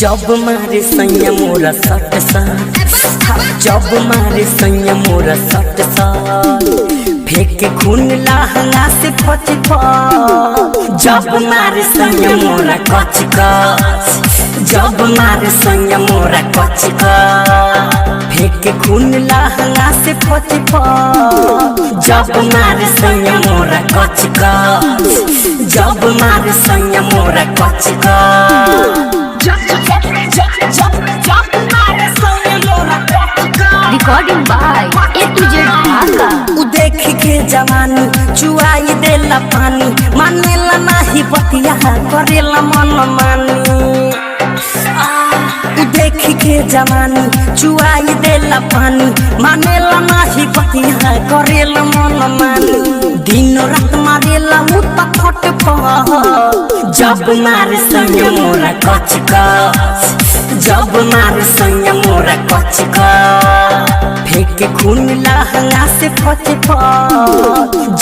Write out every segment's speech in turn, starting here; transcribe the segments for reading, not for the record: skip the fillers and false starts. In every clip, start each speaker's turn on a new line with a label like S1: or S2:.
S1: जब मारे सैया मोरा सट जब मारे सैया मोरा सट फेंक खून लहंगा से फच जब मारे सैया मोरा कच जब मारे सैया मोरा कच फेंक खून लहंगा से फच जब मारे सैया मोरा कच जब मारे सैया मोरा कच
S2: recording by A to Z Dhaka.
S1: उ देख के जवानी चुआई देला पानी मानेला नाही बतिया करेला मन मानी उ देख के जवानी चुआई देला पानी मानेला नाही बतिया करेला मन मानी दिन रात मारेला उ त फट जब मारे सैया मोरा कच जब मारे सैया मोरा कच फेंक खून लहंगा से फच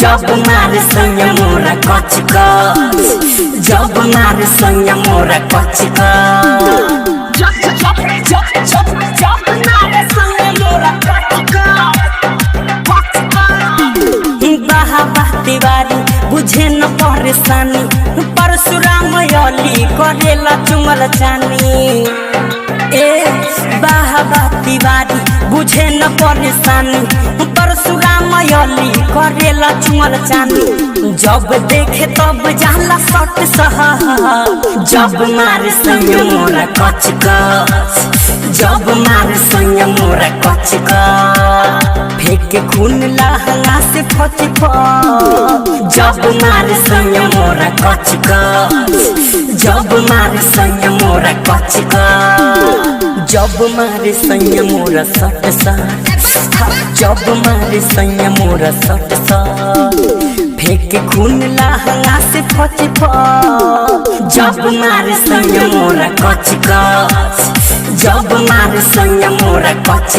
S1: जब मारे सैया मोरा कच जब मारे सैया मोरा कच तिवारी बुझे न परेशानी परशुराम अली करेला चुमल जानी बाबा तिवारी बुझे न परेशानी परशुराम अली करेला चुमल जानी जब देखे तब जाला सट जब मारे सैया मोरा कच जब मारे सैया मोरा कच फेंक खून लहंगा से फच जब मारे सैया मोरा कच जब मारे सैया मोरा कच जब मारे सैया मोरा सट जब मारे सैया मोरा सट फेंक खून लहंगा से फच जब मारे सैया मोरा कच जब मारे सैया मोरा कच।